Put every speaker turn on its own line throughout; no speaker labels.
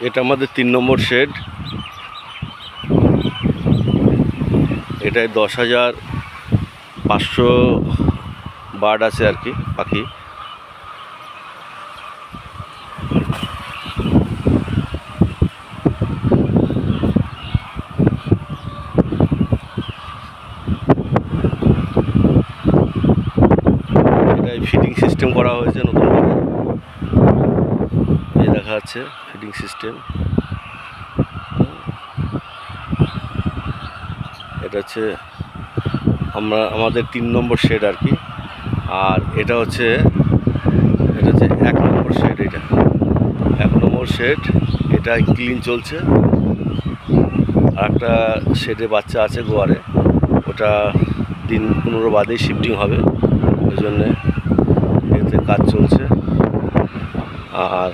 এটা আমাদের 3 নম্বর শেড। এটায় 10,500 বার্ড আছে আর কি, পাখি। এটাই ফিডিং সিস্টেম করা হয়েছে নতুনভাবে, এই দেখা যাচ্ছে ফিডিং সিস্টেম। এটা হচ্ছে আমাদের 3 নম্বর শেড আর কি। আর এটা হচ্ছে 1 নম্বর শেড। এটা 1 নম্বর শেড, এটা ক্লিন চলছে। আর একটা শেডে বাচ্চা আছে গোয়ারে, ওটা দিন 15 বাদেই শিফটিং হবে, ওই জন্যে এতে কাজ চলছে। আর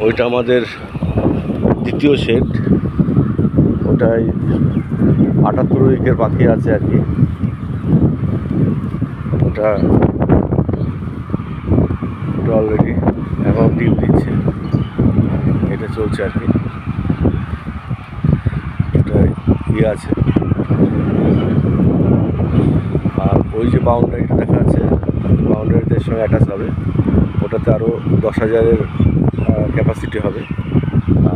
ওইটা আমাদের 2য় শেড, ওটাই 78 উইকের পাখি আছে আর কি। ওটা অলরেডি এখন ডিম দিচ্ছে, এটা চলছে আর কি। এটা ইয়ে আছে। আর ওই যে বাউন্ডারিটা দেখা যাচ্ছে, বাউন্ডারিদের সঙ্গে অ্যাটাচ হবে, ওটাতে আরও 10,000-এর ক্যাপাসিটি হবে।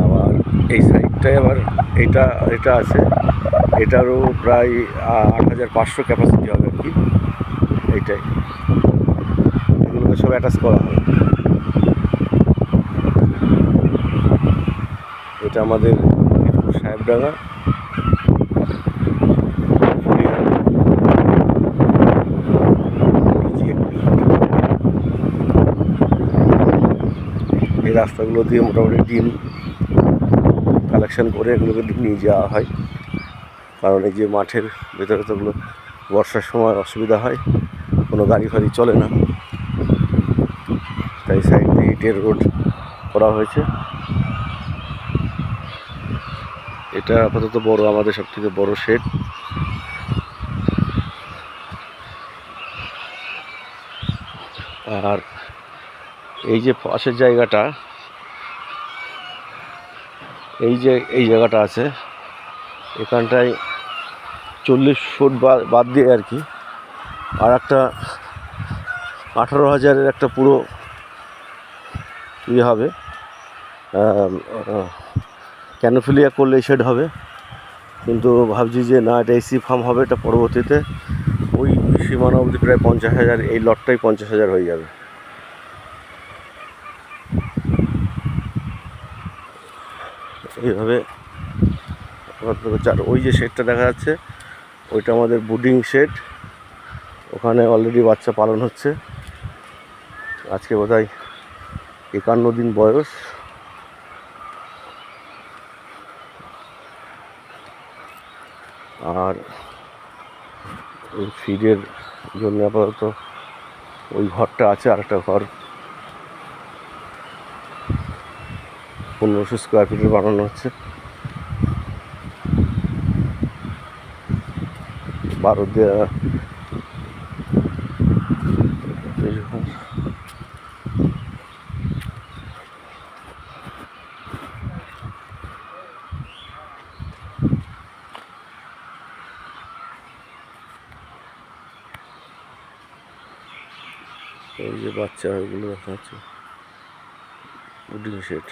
আবার এই সাইডটায় আবার এটা আছে, এটারও প্রায় 8,500 ক্যাপাসিটি হবে আর কি। এইটাই, এগুলোকে সব অ্যাটাচ করা হয়। এটা আমাদের সাহেবডাঙ্গা। এই রাস্তাগুলো দিয়ে মোটামুটি ডিম কালেকশন করে এগুলোকে নিয়ে যাওয়া হয়, কারণ এই যে মাঠের ভেতরে তোগুলো বর্ষার সময় অসুবিধা হয়, কোনো গাড়ি ফাড়ি চলে না, তাই সাইড দিয়ে ইটের রোড করা হয়েছে। এটা আপাতত বড়, আমাদের সবথেকে বড় শেড। আর এই যে পাশের জায়গাটা, এই জায়গাটা আছে, এখানটায় 40 ফুট বাদ দিয়ে আর কি আর একটা 18,000-এর একটা পুরো ইয়ে হবে, ক্যানোফিলিয়া করলে শেড হবে। কিন্তু ভাবছি যে না, এটা এসি ফার্ম হবে, এটা পরবর্তীতে ওই সীমানা অবধি প্রায় 50,000, এই লটটাই 50,000 হয়ে যাবে। এইভাবে ওই যে শেডটা দেখা যাচ্ছে, ওইটা আমাদের ব্রুডিং শেড। ওখানে অলরেডি বাচ্চা পালন হচ্ছে, আজকে বোধহয় 51 দিন বয়স। আর ওই ফিডের জন্য আপাতত ওই ঘরটা আছে, আর একটা ঘর 1500 স্কোয়ার ফিটের বানানো হচ্ছে। 12 দেওয়া এই যে বাচ্চা এগুলো দেখা যাচ্ছে, ব্রুডিং শেড।